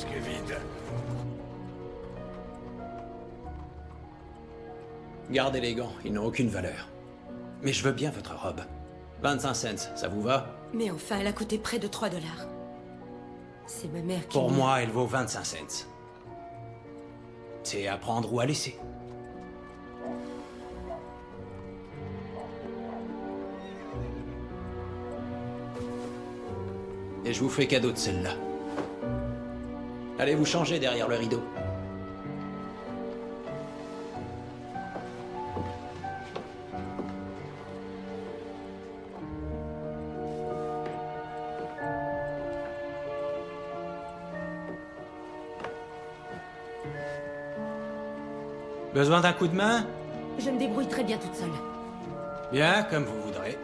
presque vide. Gardez les gants, ils n'ont aucune valeur. Mais je veux bien votre robe. 25 cents, ça vous va? Mais enfin, elle a coûté près de 3 $. C'est ma mère qui... Pour moi, elle vaut 25 cents. C'est à prendre ou à laisser. Et je vous fais cadeau de celle-là. Allez vous changer derrière le rideau. Besoin d'un coup de main? Je me débrouille très bien toute seule. Bien, comme vous voudrez.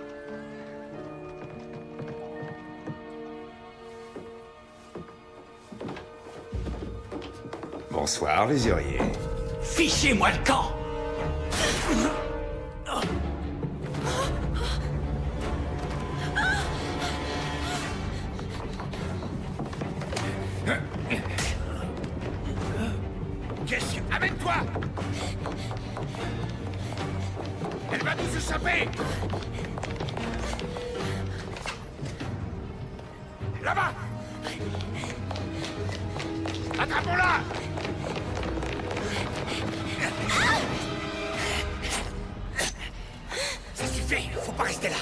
Bonsoir, l'usurier. Fichez-moi le camp! Qu'est-ce que... Amène-toi! Elle va nous échapper! Là-bas! Attrapons-la! Ça suffit, faut pas rester là.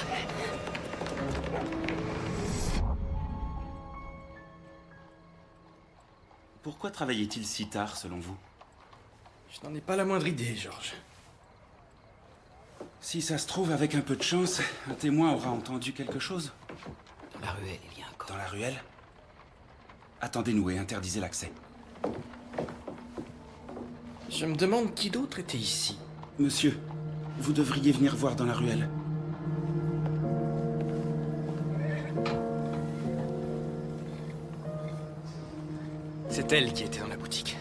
Pourquoi travaillait-il si tard, selon vous? Je n'en ai pas la moindre idée, George. Si ça se trouve, avec un peu de chance, un témoin aura entendu quelque chose. Dans la ruelle, il y a un corps. Dans la ruelle? Attendez-nous et interdisez l'accès. Je me demande qui d'autre était ici. Monsieur, vous devriez venir voir dans la ruelle. C'est elle qui était dans la boutique.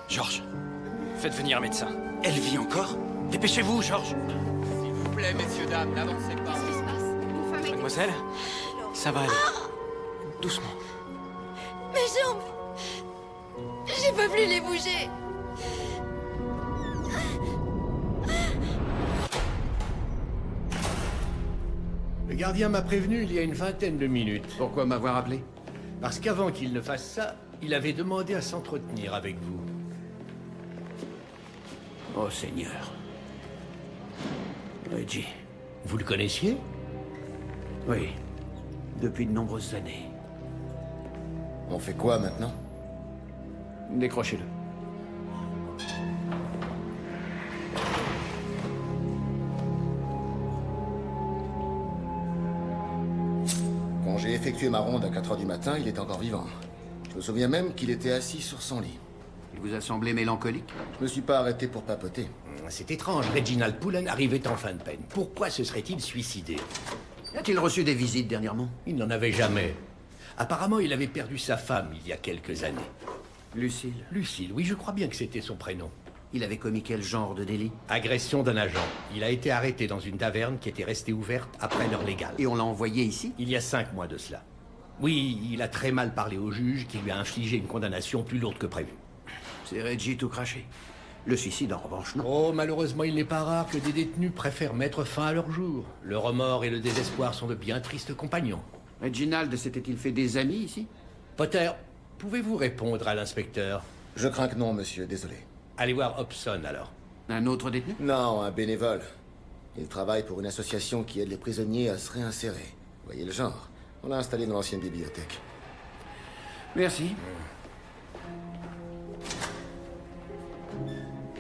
George, faites venir un médecin. Elle vit encore? Dépêchez-vous, George. S'il vous plaît, messieurs, dames, n'avancez pas. Qu'est-ce qui se passe? Une femme est... Mademoiselle, ça va aller. Doucement. Mes jambes! Je peux plus les bouger! Le gardien m'a prévenu il y a une vingtaine de minutes. Pourquoi m'avoir appelé? Parce qu'avant qu'il ne fasse ça, il avait demandé à s'entretenir avec vous. Oh Seigneur. Reggie. Vous le connaissiez? Oui. Depuis de nombreuses années. On fait quoi maintenant? Décrochez-le. Quand j'ai effectué ma ronde à 4 heures du matin, il était encore vivant. Je me souviens même qu'il était assis sur son lit. Il vous a semblé mélancolique? Je me suis pas arrêté pour papoter. C'est étrange, Reginald Pullen arrivait en fin de peine. Pourquoi se serait-il suicidé? A-t-il reçu des visites dernièrement? Il n'en avait jamais. Apparemment, il avait perdu sa femme il y a quelques années. Lucille. Lucille, oui, je crois bien que c'était son prénom. Il avait commis quel genre de délit? Agression d'un agent. Il a été arrêté dans une taverne qui était restée ouverte après l'heure légale. Et on l'a envoyé ici? Il y a 5 mois de cela. Oui, il a très mal parlé au juge qui lui a infligé une condamnation plus lourde que prévu. C'est Reggie tout craché. Le suicide, en revanche, non. Oh, malheureusement, il n'est pas rare que des détenus préfèrent mettre fin à leur jour. Le remords et le désespoir sont de bien tristes compagnons. Reginald s'était-il fait des amis ici? Potter, pouvez-vous répondre à l'inspecteur? Je crains que non, monsieur, désolé. Allez voir Hobson, alors. Un autre détenu? Non, un bénévole. Il travaille pour une association qui aide les prisonniers à se réinsérer. Vous voyez le genre? On l'a installé dans l'ancienne bibliothèque. Merci.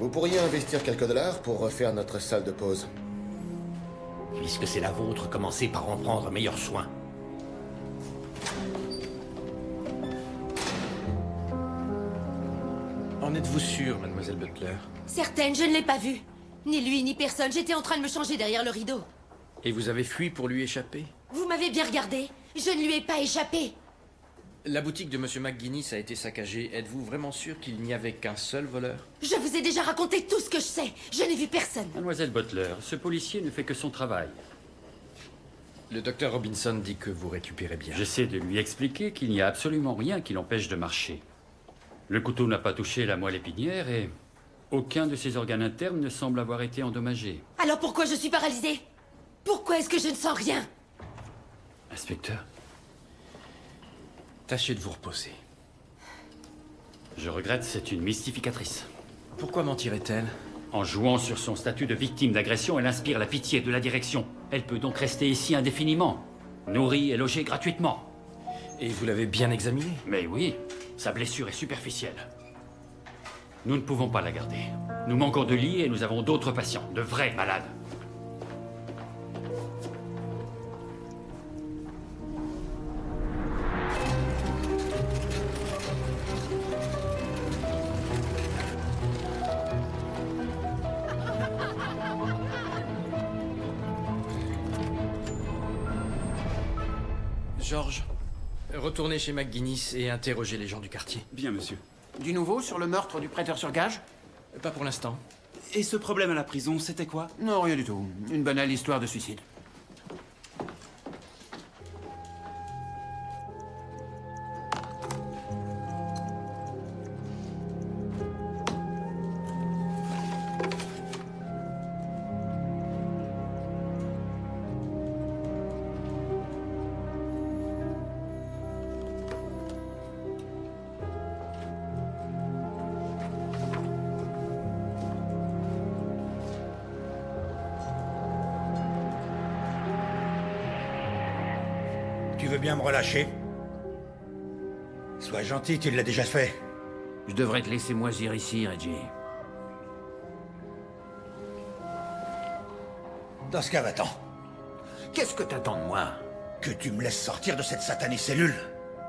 Vous pourriez investir quelques dollars pour refaire notre salle de pause. Puisque c'est la vôtre, commencez par en prendre meilleur soin. En êtes-vous sûre, mademoiselle Butler? Certaine, je ne l'ai pas vu. Ni lui, ni personne. J'étais en train de me changer derrière le rideau. Et vous avez fui pour lui échapper? Vous m'avez bien regardé. Je ne lui ai pas échappé. La boutique de Monsieur McGuinness a été saccagée. Êtes-vous vraiment sûr qu'il n'y avait qu'un seul voleur? Je vous ai déjà raconté tout ce que je sais. Je n'ai vu personne. Mademoiselle Butler, ce policier ne fait que son travail. Le docteur Robinson dit que vous récupérez bien. J'essaie de lui expliquer qu'il n'y a absolument rien qui l'empêche de marcher. Le couteau n'a pas touché la moelle épinière et aucun de ses organes internes ne semble avoir été endommagé. Alors pourquoi je suis paralysée? Pourquoi est-ce que je ne sens rien? Inspecteur, Tâchez de vous reposer. je regrette, c'est une mystificatrice. Pourquoi mentirait-elle? En jouant sur son statut de victime d'agression, elle inspire la pitié de la direction. Elle peut donc rester ici indéfiniment, nourrie et logée gratuitement. Et vous l'avez bien examinée? Mais oui, sa blessure est superficielle. Nous ne pouvons pas la garder. Nous manquons de lits et nous avons d'autres patients, de vrais malades. George, retournez chez McGuinness et interrogez les gens du quartier. Bien, monsieur. Du nouveau sur le meurtre du prêteur sur gage? Pas pour l'instant. Et ce problème à la prison, c'était quoi? Non, rien du tout. Une banale histoire de suicide. Tu veux bien me relâcher? Sois gentil, tu l'as déjà fait. Je devrais te laisser moisir ici, Reggie. Dans ce cas, va-t'en. Qu'est-ce que t'attends de moi? Que tu me laisses sortir de cette satanée cellule.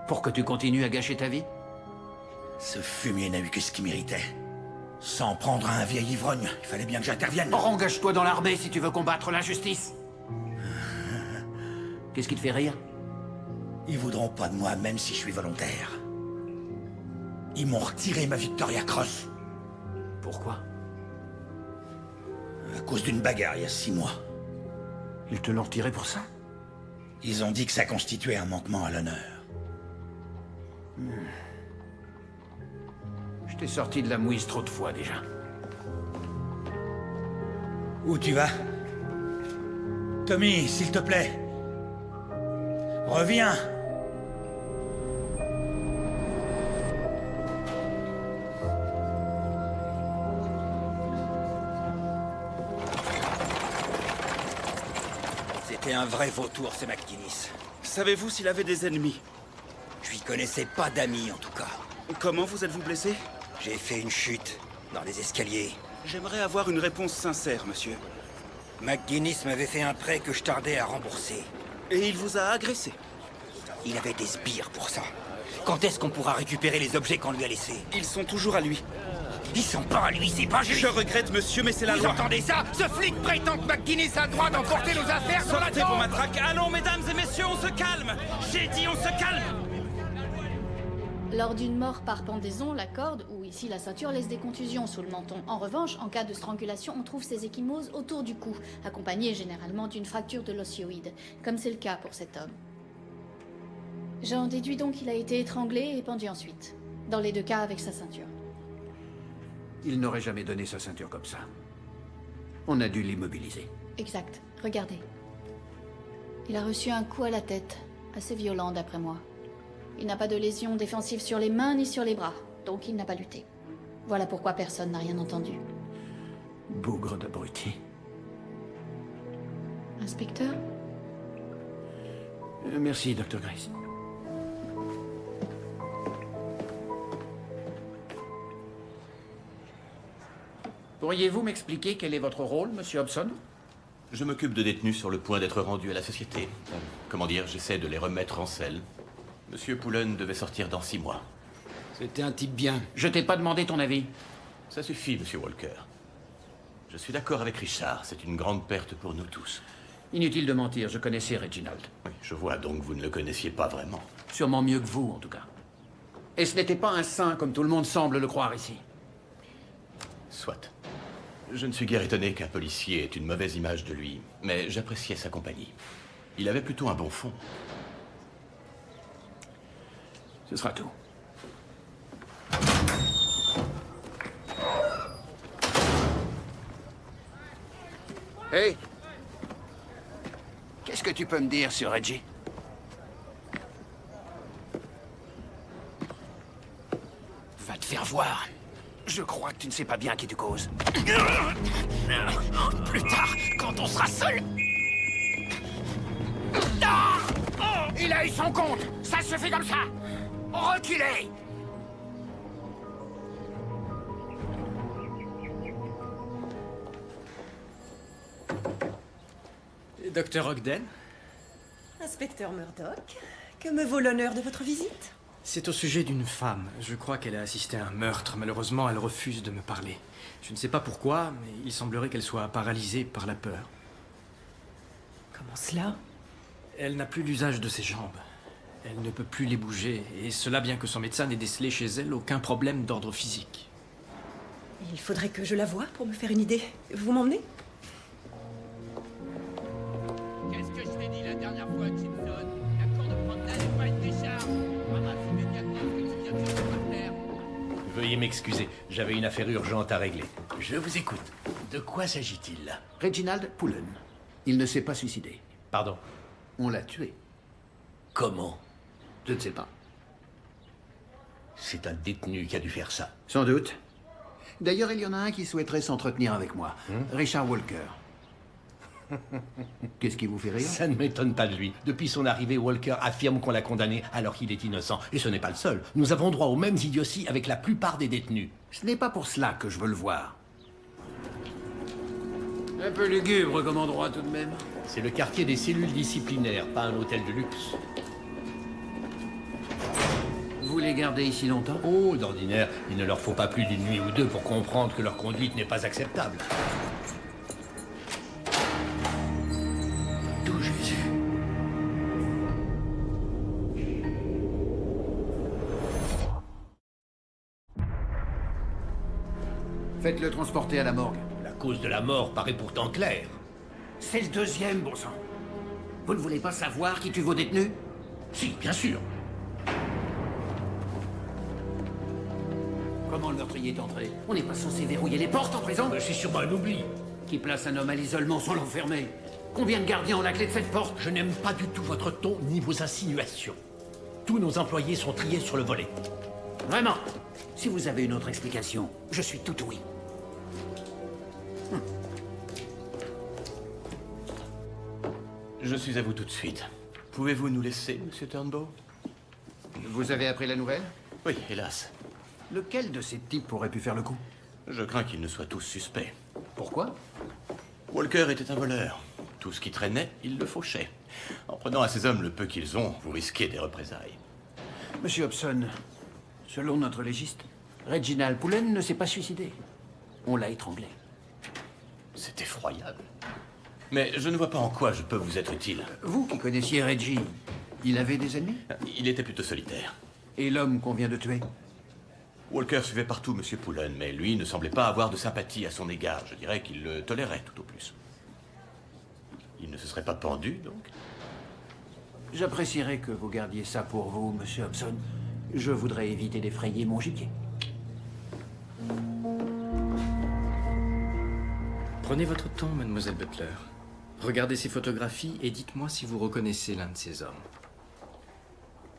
Pour que tu continues à gâcher ta vie? Ce fumier n'a eu que ce qu'il méritait. S'en prendre à un vieil ivrogne, il fallait bien que j'intervienne. Engage-toi dans l'armée si tu veux combattre l'injustice. Qu'est-ce qui te fait rire? Ils voudront pas de moi, même si je suis volontaire. Ils m'ont retiré ma Victoria Cross. Pourquoi? À cause d'une bagarre il y a 6 mois. Ils te l'ont retiré pour ça? Ils ont dit que ça constituait un manquement à l'honneur. Je t'ai sorti de la mouise trop de fois déjà. Où tu vas? Tommy, s'il te plaît. Reviens. C'était un vrai vautour, ce McGuinness. Savez-vous s'il avait des ennemis? Je lui connaissais pas d'amis, en tout cas. Comment vous êtes-vous blessé? J'ai fait une chute dans les escaliers. J'aimerais avoir une réponse sincère, monsieur. McGuinness m'avait fait un prêt que je tardais à rembourser. Et il vous a agressé? Il avait des sbires pour ça. Quand est-ce qu'on pourra récupérer les objets qu'on lui a laissés? Ils sont toujours à lui. Ils sont pas à lui, c'est pas juste. Je regrette, monsieur, mais c'est la Vous loi. entendez ça? Ce flic prétend que McGuinness a le droit d'emporter nos affaires sur la Sortez vos tente. matraques. Allons, mesdames et messieurs, on se calme. J'ai dit on se calme. Lors d'une mort par pendaison, la corde, ou ici la ceinture, laisse des contusions sous le menton. En revanche, en cas de strangulation, on trouve ces ecchymoses autour du cou, accompagnées généralement d'une fracture de l'osioïde, comme c'est le cas pour cet homme. J'en déduis donc qu'il a été étranglé et pendu ensuite, dans les deux cas avec sa ceinture. Il n'aurait jamais donné sa ceinture comme ça. On a dû l'immobiliser. Exact. Regardez. Il a reçu un coup à la tête, assez violent d'après moi. Il n'a pas de lésion défensive sur les mains ni sur les bras, donc il n'a pas lutté. Voilà pourquoi personne n'a rien entendu. Bougre d'abruti. Inspecteur? Merci, Dr. Grace. Pourriez-vous m'expliquer quel est votre rôle, monsieur Hobson? Je m'occupe de détenus sur le point d'être rendus à la société. Comment dire, j'essaie de les remettre en selle. Monsieur Pullen devait sortir dans 6 mois. C'était un type bien. Je t'ai pas demandé ton avis. Ça suffit, monsieur Walker. Je suis d'accord avec Richard, c'est une grande perte pour nous tous. Inutile de mentir, je connaissais Reginald. Oui, je vois donc vous ne le connaissiez pas vraiment. Sûrement mieux que vous, en tout cas. Et ce n'était pas un saint comme tout le monde semble le croire ici. Soit. Je ne suis guère étonné qu'un policier ait une mauvaise image de lui, mais j'appréciais sa compagnie. Il avait plutôt un bon fond. Ce sera tout. Hey! Qu'est-ce que tu peux me dire sur Reggie? Va te faire voir. Je crois que tu ne sais pas bien à qui tu causes. Plus tard, quand on sera seul. Il a eu son compte. Ça se fait comme ça. Reculez. Docteur Ogden? Inspecteur Murdoch, que me vaut l'honneur de votre visite? C'est au sujet d'une femme. Je crois qu'elle a assisté à un meurtre. Malheureusement, elle refuse de me parler. Je ne sais pas pourquoi, mais il semblerait qu'elle soit paralysée par la peur. Comment cela? Elle n'a plus l'usage de ses jambes. Elle ne peut plus les bouger, et cela bien que son médecin n'ait décelé chez elle aucun problème d'ordre physique. Il faudrait que je la voie pour me faire une idée. Vous m'emmenez? Qu'est-ce que je t'ai dit la dernière fois, Jimson? La cour de promenade n'est pas une décharge. Ramasse immédiatement ce que tu viens de chercher par terre. Veuillez m'excuser, j'avais une affaire urgente à régler. Je vous écoute. De quoi s'agit-il? Reginald Pullen. Il ne s'est pas suicidé. Pardon? On l'a tué. Comment? Je ne sais pas. C'est un détenu qui a dû faire ça. Sans doute. D'ailleurs, il y en a un qui souhaiterait s'entretenir avec moi. Richard Walker. Qu'est-ce qui vous fait rire? Ça ne m'étonne pas de lui. Depuis son arrivée, Walker affirme qu'on l'a condamné alors qu'il est innocent. Et ce n'est pas le seul. Nous avons droit aux mêmes idioties avec la plupart des détenus. Ce n'est pas pour cela que je veux le voir. Un peu lugubre comme endroit tout de même. C'est le quartier des cellules disciplinaires, pas un hôtel de luxe. Vous les gardez ici longtemps? Oh, d'ordinaire, il ne leur faut pas plus d'une nuit ou deux pour comprendre que leur conduite n'est pas acceptable. Tout Jésus. Faites-le transporter à la morgue. La cause de la mort paraît pourtant claire. C'est le deuxième, bon sang. Vous ne voulez pas savoir qui tue vos détenus? Si, bien sûr. Comment le meurtrier est entré? On n'est pas censé verrouiller les portes en prison? C'est sûrement un oubli. Qui place un homme à l'isolement sans l'enfermer? Combien de gardiens ont la clé de cette porte? Je n'aime pas du tout votre ton ni vos insinuations. Tous nos employés sont triés sur le volet. Vraiment? Si vous avez une autre explication, je suis tout oui. Je suis à vous tout de suite. Pouvez-vous nous laisser, Monsieur Turnbow? Vous avez appris la nouvelle? Oui, hélas. Lequel de ces types aurait pu faire le coup? Je crains qu'ils ne soient tous suspects. Pourquoi? Walker était un voleur. Tout ce qui traînait, il le fauchait. En prenant à ces hommes le peu qu'ils ont, vous risquez des représailles. Monsieur Hobson, selon notre légiste, Reginald Pullen ne s'est pas suicidé. On l'a étranglé. C'est effroyable. Mais je ne vois pas en quoi je peux vous être utile. Vous qui connaissiez Reggie, il avait des ennemis? Il était plutôt solitaire. Et l'homme qu'on vient de tuer? Walker suivait partout Monsieur Pullen, mais lui ne semblait pas avoir de sympathie à son égard. Je dirais qu'il le tolérait tout au plus. Il ne se serait pas pendu, donc? J'apprécierais que vous gardiez ça pour vous, Monsieur Hobson. Je voudrais éviter d'effrayer mon gibier. Prenez votre temps, mademoiselle Butler. Regardez ces photographies et dites-moi si vous reconnaissez l'un de ces hommes.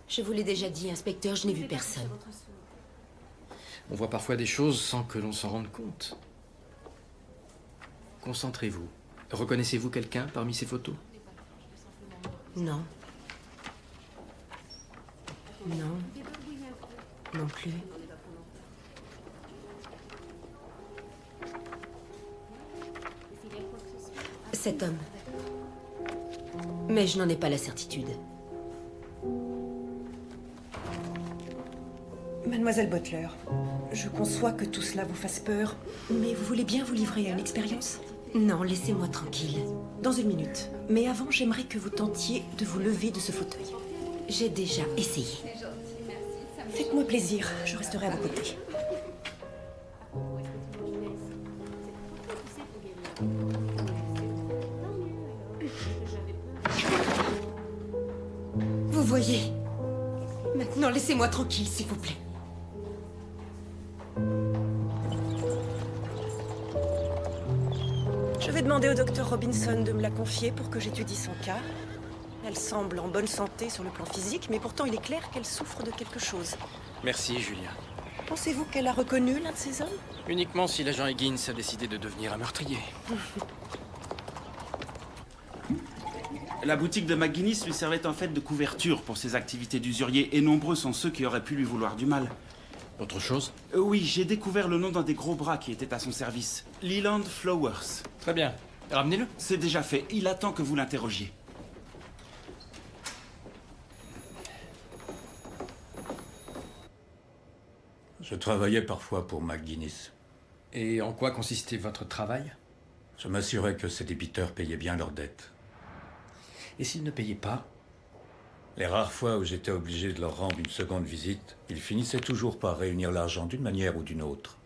Je vous l'ai déjà dit, inspecteur, je n'ai vu personne. On voit parfois des choses sans que l'on s'en rende compte. Concentrez-vous. Reconnaissez-vous quelqu'un parmi ces photos? Non. Non. Non plus. Cet homme. Mais je n'en ai pas la certitude. Mademoiselle Butler, je conçois que tout cela vous fasse peur, mais vous voulez bien vous livrer à une expérience? Non, laissez-moi tranquille. Dans une minute. Mais avant, j'aimerais que vous tentiez de vous lever de ce fauteuil. J'ai déjà essayé. Faites-moi plaisir, je resterai à vos côtés. Vous voyez. Maintenant, laissez-moi tranquille, s'il vous plaît. Je vais demander au docteur Robinson de me la confier pour que j'étudie son cas. Elle semble en bonne santé sur le plan physique, mais pourtant il est clair qu'elle souffre de quelque chose. Merci, Julia. Pensez-vous qu'elle a reconnu l'un de ces hommes? Uniquement si l'agent Higgins a décidé de devenir un meurtrier. La boutique de McGuinness lui servait en fait de couverture pour ses activités d'usurier, et nombreux sont ceux qui auraient pu lui vouloir du mal. Autre chose? Oui, j'ai découvert le nom d'un des gros bras qui était à son service. Leland Flowers. Très bien. Ramenez-le. C'est déjà fait. Il attend que vous l'interrogiez. Je travaillais parfois pour McGuinness. Et en quoi consistait votre travail? Je m'assurais que ses débiteurs payaient bien leurs dettes. Et s'ils ne payaient pas? Les rares fois où j'étais obligé de leur rendre une seconde visite, ils finissaient toujours par réunir l'argent d'une manière ou d'une autre.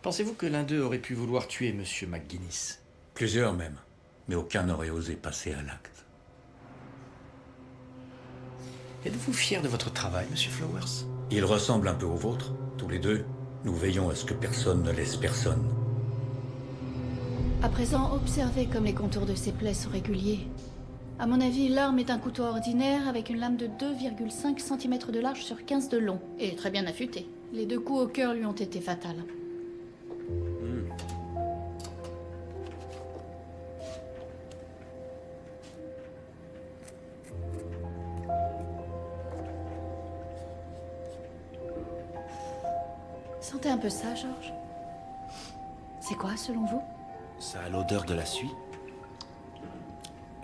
Pensez-vous que l'un d'eux aurait pu vouloir tuer Monsieur McGuinness? Plusieurs même, mais aucun n'aurait osé passer à l'acte. Êtes-vous fier de votre travail, Monsieur Flowers? Il ressemble un peu au vôtre, tous les deux. Nous veillons à ce que personne ne laisse personne. À présent, observez comme les contours de ses plaies sont réguliers. À mon avis, l'arme est un couteau ordinaire avec une lame de 2,5 cm de large sur 15 de long, et très bien affûtée. Les 2 coups au cœur lui ont été fatals. Sentez un peu ça, George? C'est quoi, selon vous? Ça a l'odeur de la suie.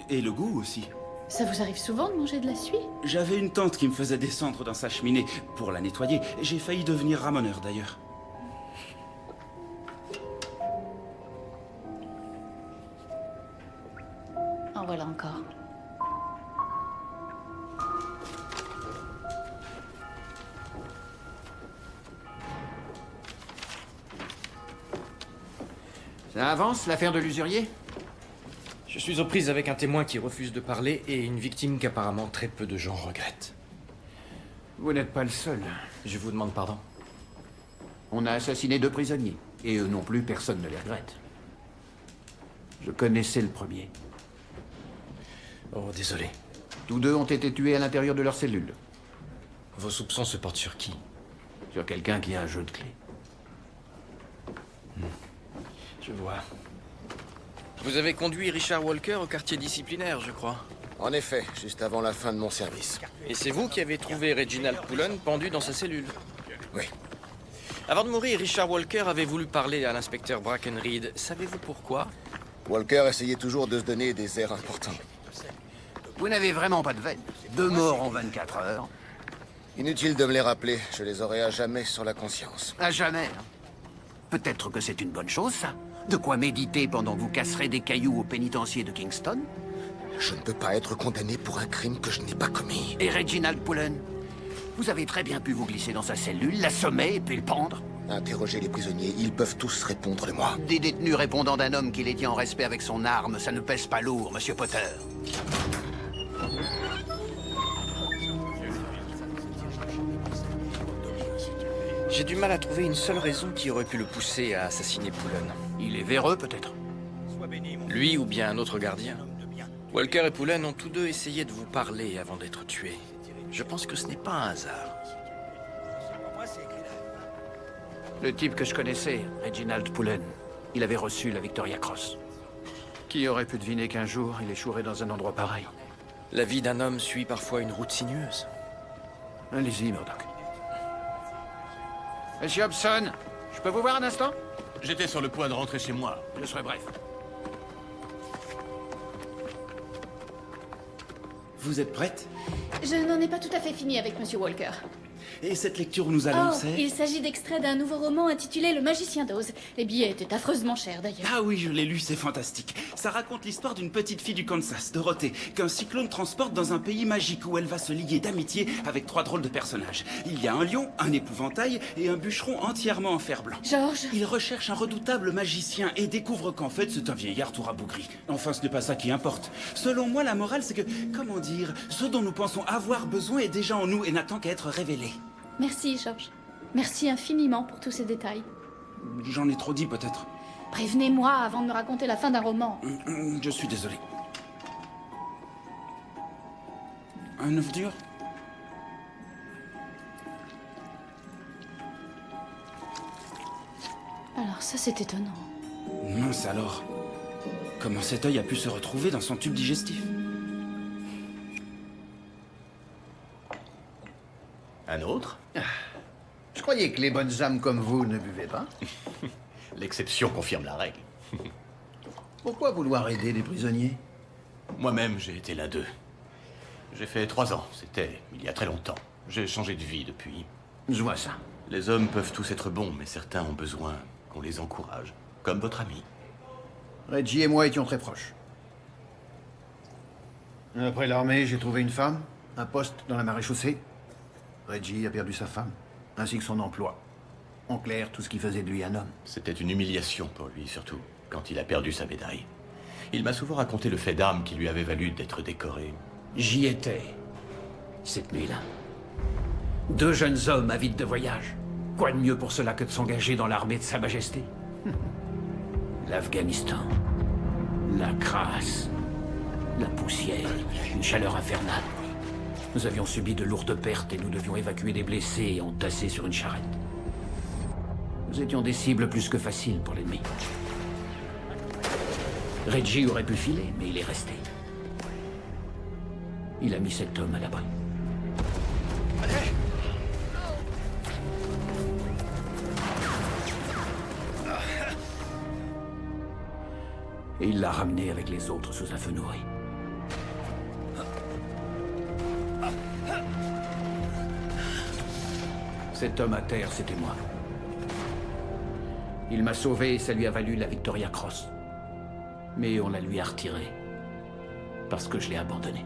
Et le goût aussi. Ça vous arrive souvent de manger de la suie? J'avais une tante qui me faisait descendre dans sa cheminée pour la nettoyer. J'ai failli devenir ramoneur d'ailleurs. En voilà encore. Ça avance, l'affaire de l'usurier? Je suis aux prises avec un témoin qui refuse de parler et une victime qu'apparemment très peu de gens regrettent. Vous n'êtes pas le seul. Je vous demande pardon. On a assassiné 2 prisonniers. Et eux non plus, personne ne les regrette. Je connaissais le premier. Oh, désolé. Tous 2 ont été tués à l'intérieur de leur cellule. Vos soupçons se portent sur qui? Sur quelqu'un qui a un jeu de clés. Je vois. Vous avez conduit Richard Walker au quartier disciplinaire, je crois. En effet, juste avant la fin de mon service. Et c'est vous qui avez trouvé Reginald Pullen pendu dans sa cellule? Oui. Avant de mourir, Richard Walker avait voulu parler à l'inspecteur Brackenreed. Savez-vous pourquoi? Walker essayait toujours de se donner des airs importants. Vous n'avez vraiment pas de veine. 2 morts en 24 heures. Inutile de me les rappeler, je les aurai à jamais sur la conscience. À jamais. Hein. Peut-être que c'est une bonne chose, ça. De quoi méditer pendant que vous casserez des cailloux au pénitencier de Kingston? Je ne peux pas être condamné pour un crime que je n'ai pas commis. Et Reginald Pullen? Vous avez très bien pu vous glisser dans sa cellule, l'assommer et puis le pendre. Interrogez les prisonniers, ils peuvent tous répondre de moi. Des détenus répondant d'un homme qui les tient en respect avec son arme, ça ne pèse pas lourd, Monsieur Potter. J'ai du mal à trouver une seule raison qui aurait pu le pousser à assassiner Pullen. Il est véreux, peut-être. Lui ou bien un autre gardien. Walker et Pullen ont tous 2 essayé de vous parler avant d'être tués. Je pense que ce n'est pas un hasard. Le type que je connaissais, Reginald Pullen, il avait reçu la Victoria Cross. Qui aurait pu deviner qu'un jour, il échouerait dans un endroit pareil? La vie d'un homme suit parfois une route sinueuse. Allez-y, Murdoch. Monsieur Hobson, je peux vous voir un instant? J'étais sur le point de rentrer chez moi. Je serai bref. Vous êtes prête? Je n'en ai pas tout à fait fini avec Monsieur Walker. Et cette lecture nous annonçait... Oh, il s'agit d'extraits d'un nouveau roman intitulé Le Magicien d'Oz. Les billets étaient affreusement chers, d'ailleurs. Ah oui, je l'ai lu, c'est fantastique. Ça raconte l'histoire d'une petite fille du Kansas, Dorothée, qu'un cyclone transporte dans un pays magique où elle va se lier d'amitié avec 3 drôles de personnages. Il y a un lion, un épouvantail et un bûcheron entièrement en fer blanc. Georges. Il recherche un redoutable magicien et découvre qu'en fait, c'est un vieillard tout rabougri. Enfin, ce n'est pas ça qui importe. Selon moi, la morale, c'est que, comment dire, ce dont nous pensons avoir besoin est déjà en nous et n'attend qu'à être révélé. Merci, Georges. Merci infiniment pour tous ces détails. J'en ai trop dit, peut-être. Prévenez-moi avant de me raconter la fin d'un roman. Je suis désolé. Un œuf dur? Alors ça, c'est étonnant. Mince alors. Comment cet œil a pu se retrouver dans son tube digestif? Un autre? Je croyais que les bonnes âmes comme vous ne buvaient pas. L'exception confirme la règle. Pourquoi vouloir aider les prisonniers? Moi-même, j'ai été l'un d'eux. J'ai fait 3 ans, c'était il y a très longtemps. J'ai changé de vie depuis. Je vois ça. Les hommes peuvent tous être bons, mais certains ont besoin qu'on les encourage. Comme votre ami. Reggie et moi étions très proches. Après l'armée, j'ai trouvé une femme, un poste dans la maréchaussée. Reggie a perdu sa femme, ainsi que son emploi. En clair, tout ce qui faisait de lui un homme. C'était une humiliation pour lui, surtout quand il a perdu sa médaille. Il m'a souvent raconté le fait d'armes qui lui avait valu d'être décoré. J'y étais, cette nuit-là. 2 jeunes hommes avides de voyage. Quoi de mieux pour cela que de s'engager dans l'armée de Sa Majesté? L'Afghanistan, la crasse, la poussière, une chaleur infernale. Nous avions subi de lourdes pertes et nous devions évacuer des blessés et entasser sur une charrette. Nous étions des cibles plus que faciles pour l'ennemi. Reggie aurait pu filer, mais il est resté. Il a mis cet homme à l'abri. Et il l'a ramené avec les autres sous un feu nourri. Cet homme à terre, c'était moi. Il m'a sauvé et ça lui a valu la Victoria Cross. Mais on la lui a retirée. Parce que je l'ai abandonné.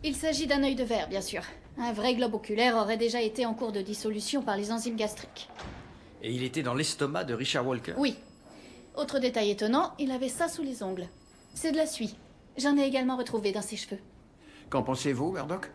Il s'agit d'un œil de verre, bien sûr. Un vrai globe oculaire aurait déjà été en cours de dissolution par les enzymes gastriques. Et il était dans l'estomac de Richard Walker? Oui. Autre détail étonnant, il avait ça sous les ongles. C'est de la suie. J'en ai également retrouvé dans ses cheveux. Qu'en pensez-vous, Murdoch?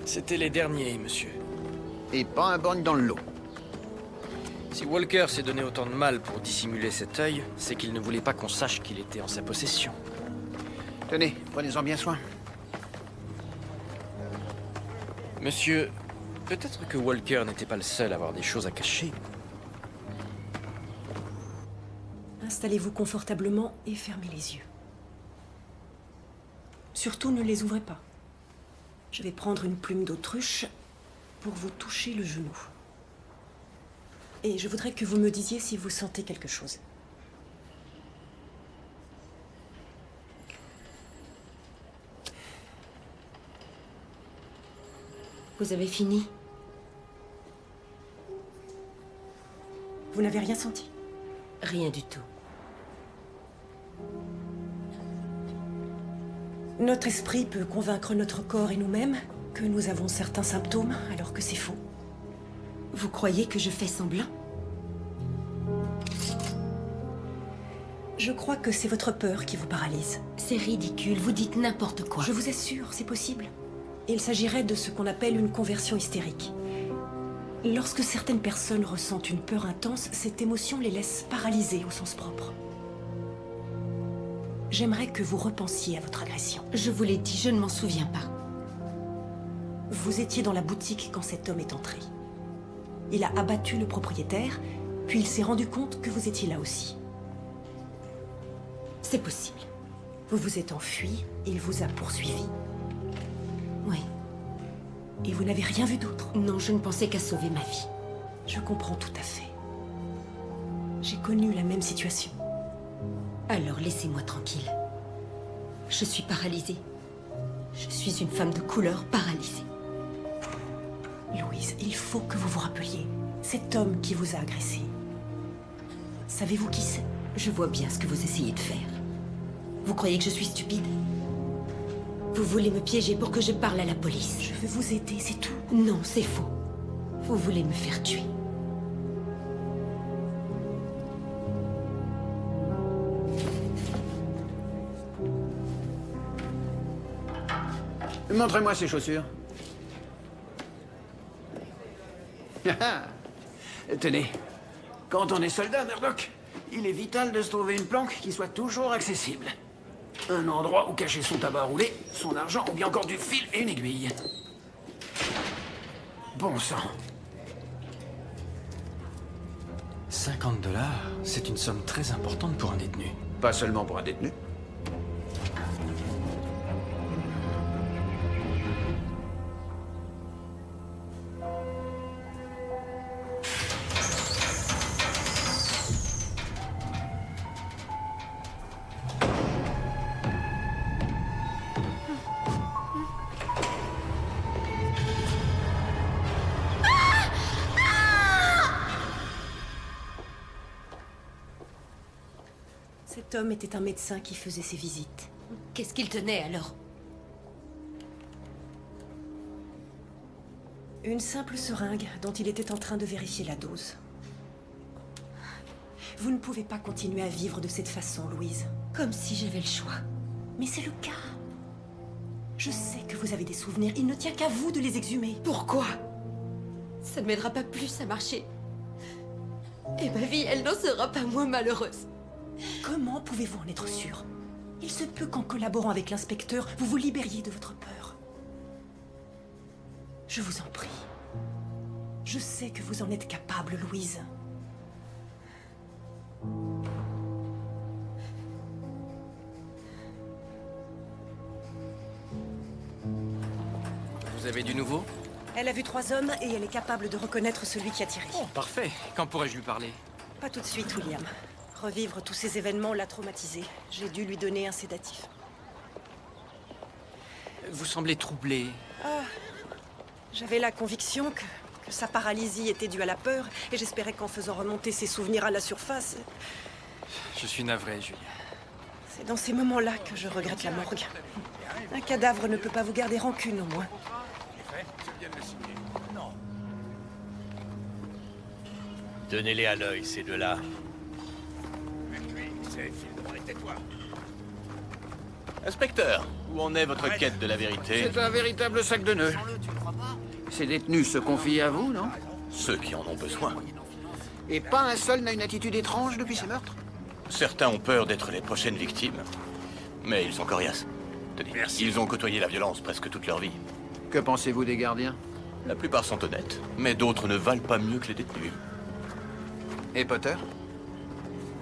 C'était les derniers, monsieur. Et pas un borgne dans le lot. Si Walker s'est donné autant de mal pour dissimuler cet œil, c'est qu'il ne voulait pas qu'on sache qu'il était en sa possession. Tenez, prenez-en bien soin. Monsieur, peut-être que Walker n'était pas le seul à avoir des choses à cacher. Installez-vous confortablement et fermez les yeux. Surtout, ne les ouvrez pas. Je vais prendre une plume d'autruche pour vous toucher le genou. Et je voudrais que vous me disiez si vous sentez quelque chose. Vous avez fini? Vous n'avez rien senti? Rien du tout. Notre esprit peut convaincre notre corps et nous-mêmes que nous avons certains symptômes, alors que c'est faux. Vous croyez que je fais semblant? Je crois que c'est votre peur qui vous paralyse. C'est ridicule, vous dites n'importe quoi. Je vous assure, c'est possible. Il s'agirait de ce qu'on appelle une conversion hystérique. Lorsque certaines personnes ressentent une peur intense, cette émotion les laisse paralysées au sens propre. J'aimerais que vous repensiez à votre agression. Je vous l'ai dit, je ne m'en souviens pas. Vous étiez dans la boutique quand cet homme est entré. Il a abattu le propriétaire Puis il s'est rendu compte que vous étiez là aussi. C'est possible. Vous vous êtes enfui et il vous a poursuivi. Oui. Et vous n'avez rien vu d'autre? Non, je ne pensais qu'à sauver ma vie. Je comprends tout à fait. J'ai connu la même situation. Alors laissez-moi tranquille. Je suis paralysée. Je suis une femme de couleur paralysée. Louise, il faut que vous vous rappeliez. Cet homme qui vous a agressé. Savez-vous qui c'est? Je vois bien ce que vous essayez de faire. Vous croyez que je suis stupide? Vous voulez me piéger pour que je parle à la police? Je veux vous aider, c'est tout. Non, c'est faux. Vous voulez me faire tuer. Montrez-moi ces chaussures. Tenez, quand on est soldat, Murdoch, il est vital de se trouver une planque qui soit toujours accessible. Un endroit où cacher son tabac roulé, son argent ou bien encore du fil et une aiguille. Bon sang. 50 $, c'est une somme très importante pour un détenu. Pas seulement pour un détenu. Cet homme était un médecin qui faisait ses visites. Qu'est-ce qu'il tenait alors? Une simple seringue dont il était en train de vérifier la dose. Vous ne pouvez pas continuer à vivre de cette façon, Louise. Comme si j'avais le choix. Mais c'est le cas. Je sais que vous avez des souvenirs. Il ne tient qu'à vous de les exhumer. Pourquoi? Ça ne m'aidera pas plus à marcher. Et ma vie, elle n'en sera pas moins malheureuse. Comment pouvez-vous en être sûr? Il se peut qu'en collaborant avec l'inspecteur, vous vous libériez de votre peur. Je vous en prie. Je sais que vous en êtes capable, Louise. Vous avez du nouveau? Elle a vu 3 hommes et elle est capable de reconnaître celui qui a tiré. Oh, parfait. Quand pourrais-je lui parler? Pas tout de suite, William. Revivre tous ces événements l'a traumatisé. J'ai dû lui donner un sédatif. Vous semblez troublé. Ah, j'avais la conviction que sa paralysie était due à la peur, et j'espérais qu'en faisant remonter ses souvenirs à la surface... Je suis navré, Julia. C'est dans ces moments-là que je regrette la morgue. Un cadavre ne peut pas vous garder rancune, au moins. Tenez-les à l'œil, ces deux-là. Inspecteur, où en est votre quête de la vérité? C'est un véritable sac de nœuds. Ces détenus se confient à vous, non? Ceux qui en ont besoin. Et pas un seul n'a une attitude étrange depuis ces meurtres? Certains ont peur d'être les prochaines victimes. Mais ils sont coriaces. Tenez, ils ont côtoyé la violence presque toute leur vie. Que pensez-vous des gardiens? La plupart sont honnêtes, mais d'autres ne valent pas mieux que les détenus. Et Potter?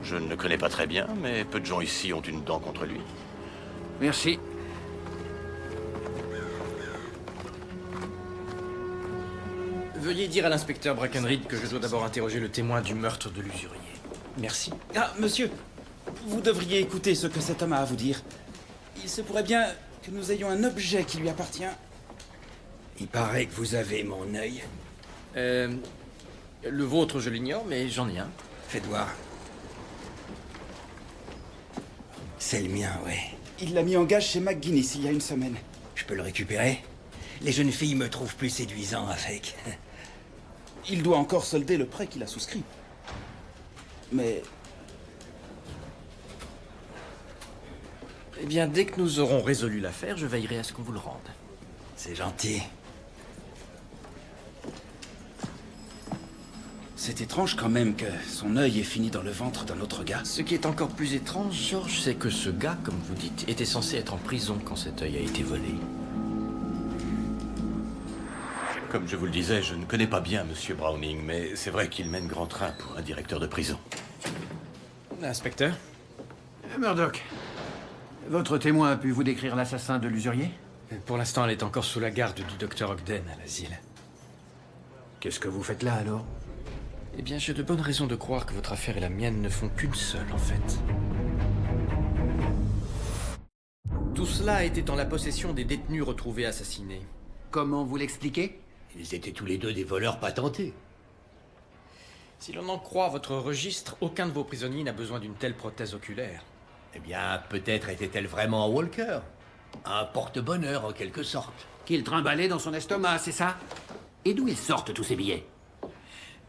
Je ne le connais pas très bien, mais peu de gens ici ont une dent contre lui. Merci. Veuillez dire à l'inspecteur Brackenridge que je dois d'abord interroger le témoin du meurtre de l'usurier. Merci. Ah, monsieur, vous devriez écouter ce que cet homme a à vous dire. Il se pourrait bien que nous ayons un objet qui lui appartient. Il paraît que vous avez mon œil. Le vôtre, je l'ignore, mais j'en ai un. Faites voir. C'est le mien, ouais. Il l'a mis en gage chez McGuinness il y a une semaine. Je peux le récupérer? Les jeunes filles me trouvent plus séduisant avec. Il doit encore solder le prêt qu'il a souscrit. Mais... Eh bien, dès que nous aurons résolu l'affaire, je veillerai à ce qu'on vous le rende. C'est gentil. C'est étrange quand même que son œil ait fini dans le ventre d'un autre gars. Ce qui est encore plus étrange, George, c'est que ce gars, comme vous dites, était censé être en prison quand cet œil a été volé. Comme je vous le disais, je ne connais pas bien Monsieur Browning, mais c'est vrai qu'il mène grand train pour un directeur de prison. Inspecteur? Murdoch, votre témoin a pu vous décrire l'assassin de l'usurier? Pour l'instant, elle est encore sous la garde du docteur Ogden à l'asile. Qu'est-ce que vous faites là, alors? Eh bien, j'ai de bonnes raisons de croire que votre affaire et la mienne ne font qu'une seule, en fait. Tout cela était en la possession des détenus retrouvés assassinés. Comment vous l'expliquez? Ils étaient tous les deux des voleurs patentés. Si l'on en croit votre registre, aucun de vos prisonniers n'a besoin d'une telle prothèse oculaire. Eh bien, peut-être était-elle vraiment un Walker. Un porte-bonheur, en quelque sorte. Qu'il trimballait dans son estomac, c'est ça? Et d'où ils sortent tous ces billets?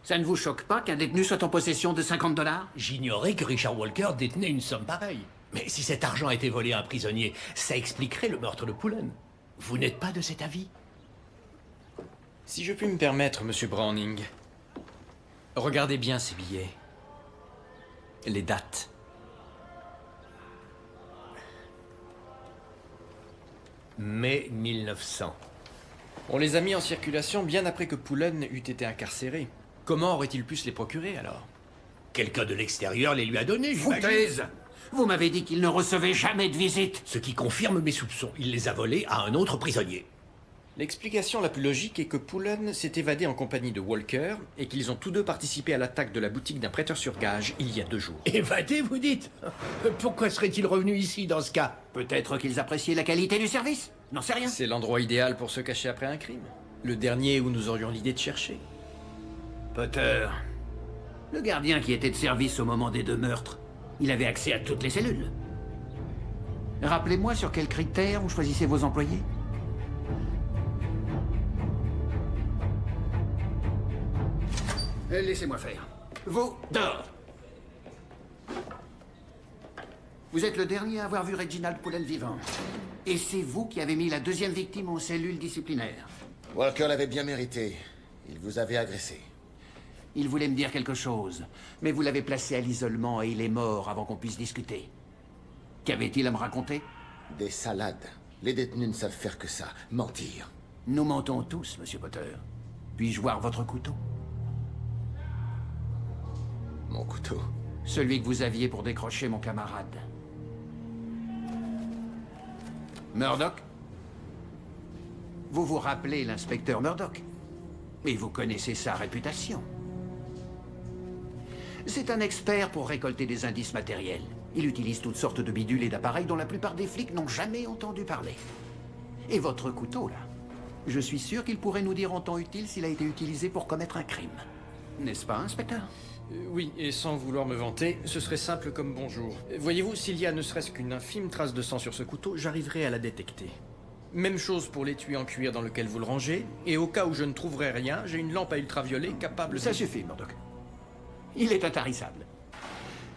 Ça ne vous choque pas qu'un détenu soit en possession de 50 $? J'ignorais que Richard Walker détenait une somme pareille. Mais si cet argent était volé à un prisonnier, ça expliquerait le meurtre de Pullen. Vous n'êtes pas de cet avis? Si je puis me permettre, Monsieur Browning, regardez bien ces billets. Les dates. Mai 1900. On les a mis en circulation bien après que Pullen eût été incarcéré. Comment aurait-il pu se les procurer, alors? Quelqu'un de l'extérieur les lui a donnés, j'imagine. Foutaise! Vous m'avez dit qu'il ne recevait jamais de visite. Ce qui confirme mes soupçons. Il les a volés à un autre prisonnier. L'explication la plus logique est que Pullen s'est évadé en compagnie de Walker et qu'ils ont tous deux participé à l'attaque de la boutique d'un prêteur sur gage il y a 2 jours. Évadé, vous dites? Pourquoi serait-il revenu ici dans ce cas? Peut-être qu'ils appréciaient la qualité du service? N'en sais rien. C'est l'endroit idéal pour se cacher après un crime. Le dernier où nous aurions l'idée de chercher. Potter, le gardien qui était de service au moment des 2 meurtres, il avait accès à toutes les cellules. Rappelez-moi sur quels critères vous choisissez vos employés? Laissez-moi faire. Vous, dehors. Vous êtes le dernier à avoir vu Reginald Pullen vivant. Et c'est vous qui avez mis la 2e victime en cellule disciplinaire. Walker l'avait bien mérité. Il vous avait agressé. Il voulait me dire quelque chose, mais vous l'avez placé à l'isolement et il est mort avant qu'on puisse discuter. Qu'avait-il à me raconter? Des salades. Les détenus ne savent faire que ça, mentir. Nous mentons tous, Monsieur Potter. Puis-je voir votre couteau? Mon couteau? Celui que vous aviez pour décrocher mon camarade. Murdoch? Vous vous rappelez l'inspecteur Murdoch? Et vous connaissez sa réputation. C'est un expert pour récolter des indices matériels. Il utilise toutes sortes de bidules et d'appareils dont la plupart des flics n'ont jamais entendu parler. Et votre couteau, là, je suis sûr qu'il pourrait nous dire en temps utile s'il a été utilisé pour commettre un crime. N'est-ce pas, inspecteur? Oui, et sans vouloir me vanter, ce serait simple comme bonjour. Voyez-vous, s'il y a ne serait-ce qu'une infime trace de sang sur ce couteau, j'arriverai à la détecter. Même chose pour l'étui en cuir dans lequel vous le rangez, et au cas où je ne trouverai rien, j'ai une lampe à ultraviolet capable de... Ça suffit, Murdoch. Il est intarissable.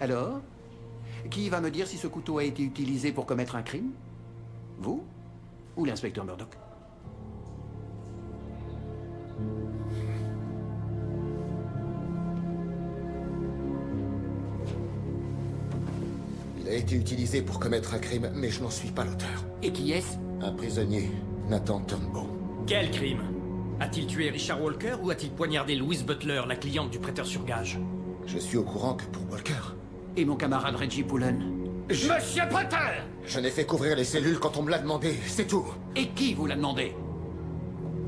Alors, qui va me dire si ce couteau a été utilisé pour commettre un crime? Vous ou l'inspecteur Murdoch? Il a été utilisé pour commettre un crime, mais je n'en suis pas l'auteur. Et qui est-ce? Un prisonnier, Nathan Tombaugh. Quel crime? A-t-il tué Richard Walker ou a-t-il poignardé Louise Butler, la cliente du prêteur sur gage? Je suis au courant que pour Walker... Et mon camarade Reggie Pullen? Monsieur Potter! Je n'ai fait couvrir les cellules quand on me l'a demandé, c'est tout. Et qui vous l'a demandé?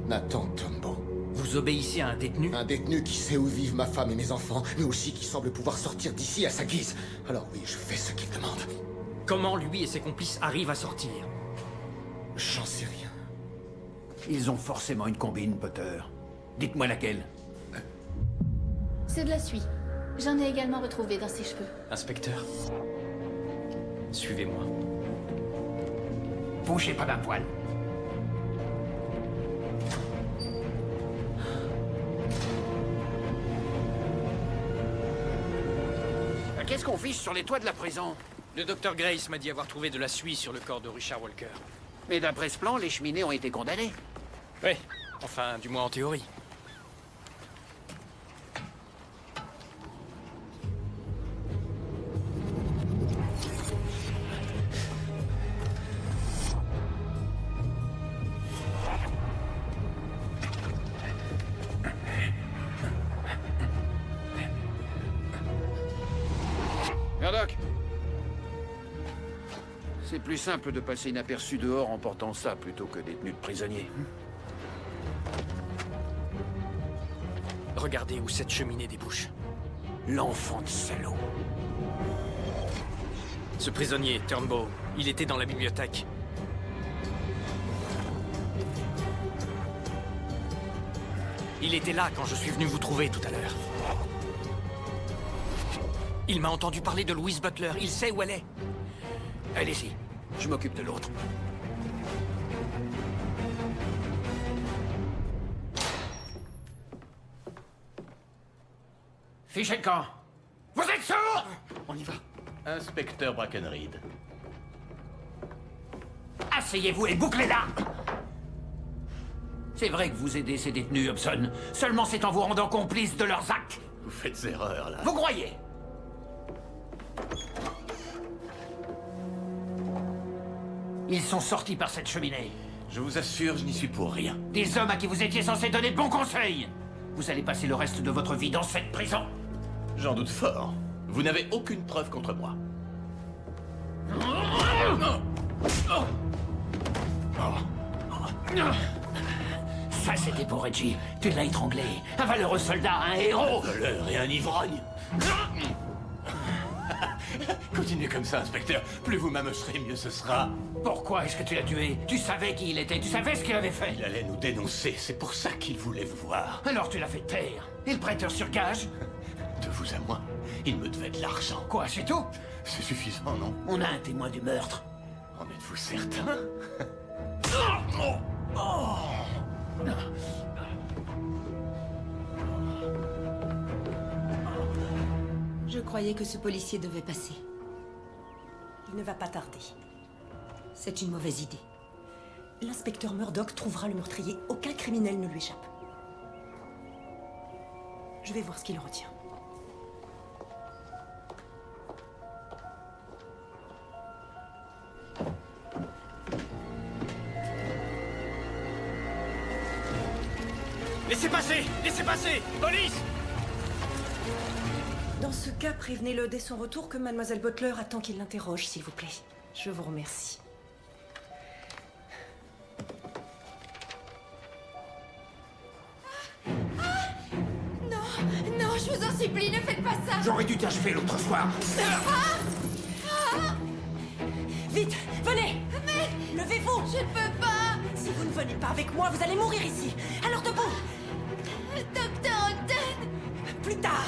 Nathan Tombaugh. Vous obéissez à un détenu? Un détenu qui sait où vivent ma femme et mes enfants, mais aussi qui semble pouvoir sortir d'ici à sa guise. Alors oui, je fais ce qu'il demande. Comment lui et ses complices arrivent à sortir? J'en sais rien. Ils ont forcément une combine, Potter. Dites-moi laquelle. C'est de la suie. J'en ai également retrouvé dans ses cheveux. Inspecteur, suivez-moi. Bougez pas d'un poil. Qu'est-ce qu'on fiche sur les toits de la prison? Le docteur Grace m'a dit avoir trouvé de la suie sur le corps de Richard Walker. Mais d'après ce plan, les cheminées ont été condamnées. Oui, enfin, du moins en théorie. C'est plus simple de passer inaperçu dehors en portant ça plutôt que des tenues de prisonnier. Regardez où cette cheminée débouche. L'enfant de salaud. Ce prisonnier, Turnbow, il était dans la bibliothèque. Il était là quand je suis venu vous trouver tout à l'heure. Il m'a entendu parler de Louise Butler. Il sait où elle est. Allez-y, je m'occupe de l'autre. Fichez le camp. Vous êtes sourds? On y va. Inspecteur Brackenreed. Asseyez-vous et bouclez-la. C'est vrai que vous aidez ces détenus, Hobson. Seulement c'est en vous rendant complice de leurs actes. Vous faites erreur, là. Vous croyez? Ils sont sortis par cette cheminée. Je vous assure, je n'y suis pour rien. Des hommes à qui vous étiez censé donner de bons conseils. Vous allez passer le reste de votre vie dans cette prison. J'en doute fort. Vous n'avez aucune preuve contre moi. Ça, c'était pour Reggie. Tu l'as étranglé. Un valeureux soldat, un héros. Un voleur et un ivrogne. Continuez comme ça, inspecteur. Plus vous m'amocherez, mieux ce sera. Pourquoi est-ce que tu l'as tué? Tu savais qui il était, tu savais ce qu'il avait fait. Il allait nous dénoncer, c'est pour ça qu'il voulait vous voir. Alors tu l'as fait taire. Et le prêteur sur gage? De vous à moi, il me devait de l'argent. Quoi, c'est tout? C'est suffisant, non? On a un témoin du meurtre. En êtes-vous certain? Je croyais que ce policier devait passer. Il ne va pas tarder. C'est une mauvaise idée. L'inspecteur Murdoch trouvera le meurtrier. Aucun criminel ne lui échappe. Je vais voir ce qu'il retient. Laissez passer! Laissez passer! Police! Dans ce cas, prévenez-le dès son retour que Mademoiselle Butler attend qu'il l'interroge, s'il vous plaît. Je vous remercie. Non, je vous en supplie, ne faites pas ça. J'aurais dû t'achever l'autre soir. Vite, venez! Mais... Levez-vous! Je ne peux pas. Si vous ne venez pas avec moi, vous allez mourir ici. Alors debout! Docteur Ogden. Plus tard!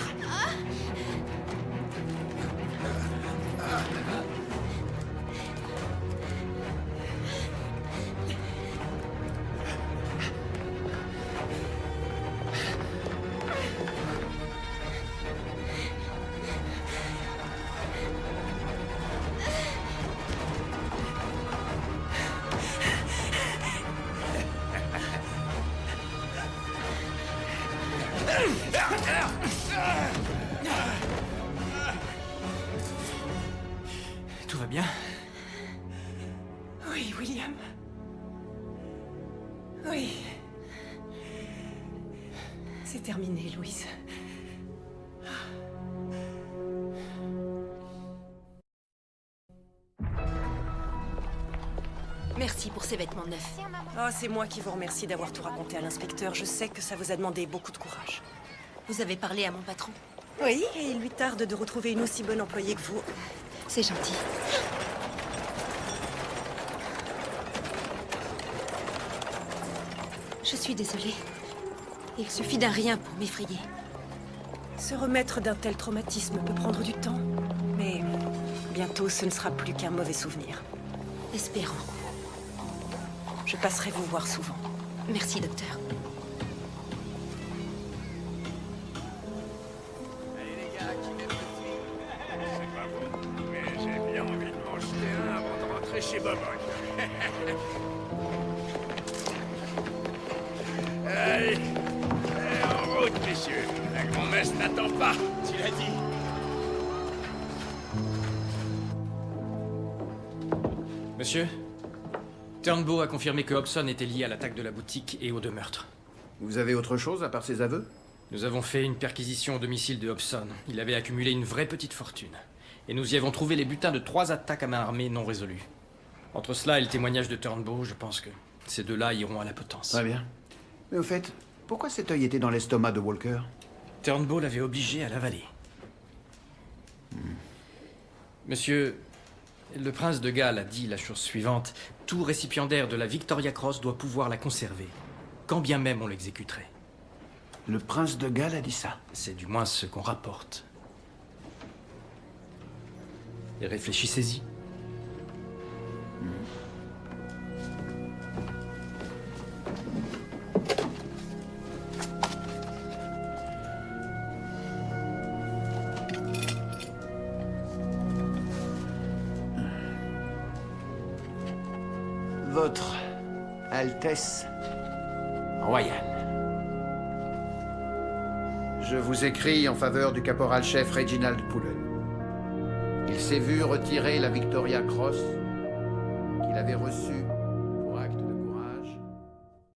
Tout va bien? Oui, William. Oui. C'est terminé, Louise. Merci pour ces vêtements neufs. Oh, c'est moi qui vous remercie d'avoir tout raconté à l'inspecteur. Je sais que ça vous a demandé beaucoup de courage. Vous avez parlé à mon patron? Oui, et il lui tarde de retrouver une aussi bonne employée que vous. C'est gentil. Je suis désolée. Il suffit d'un rien pour m'effrayer. Se remettre d'un tel traumatisme peut prendre du temps, mais bientôt ce ne sera plus qu'un mauvais souvenir. Espérons. Je passerai vous voir souvent. Merci, docteur. Allez les gars, qui m'aime le film? C'est pas vous, mais j'ai bien envie de m'en jeter un avant de rentrer chez Boboc. Allez, en route, messieurs. La grand-messe n'attend pas. Tu l'as dit. Monsieur, Turnbow a confirmé que Hobson était lié à l'attaque de la boutique et aux 2 meurtres. Vous avez autre chose à part ces aveux? Nous avons fait une perquisition au domicile de Hobson. Il avait accumulé une vraie petite fortune. Et nous y avons trouvé les butins de 3 attaques à main armée non résolues. Entre cela et le témoignage de Turnbow, je pense que ces deux-là iront à la potence. Très bien. Mais au fait, pourquoi cet œil était dans l'estomac de Walker? Turnbow l'avait obligé à l'avaler. Monsieur, le prince de Galles a dit la chose suivante. Tout récipiendaire de la Victoria Cross doit pouvoir la conserver, quand bien même on l'exécuterait. Le prince de Galles a dit ça? C'est du moins ce qu'on rapporte. Et réfléchissez-y. Votre Altesse Royale. Je vous écris en faveur du caporal-chef Reginald Pullen. Il s'est vu retirer la Victoria Cross qu'il avait reçue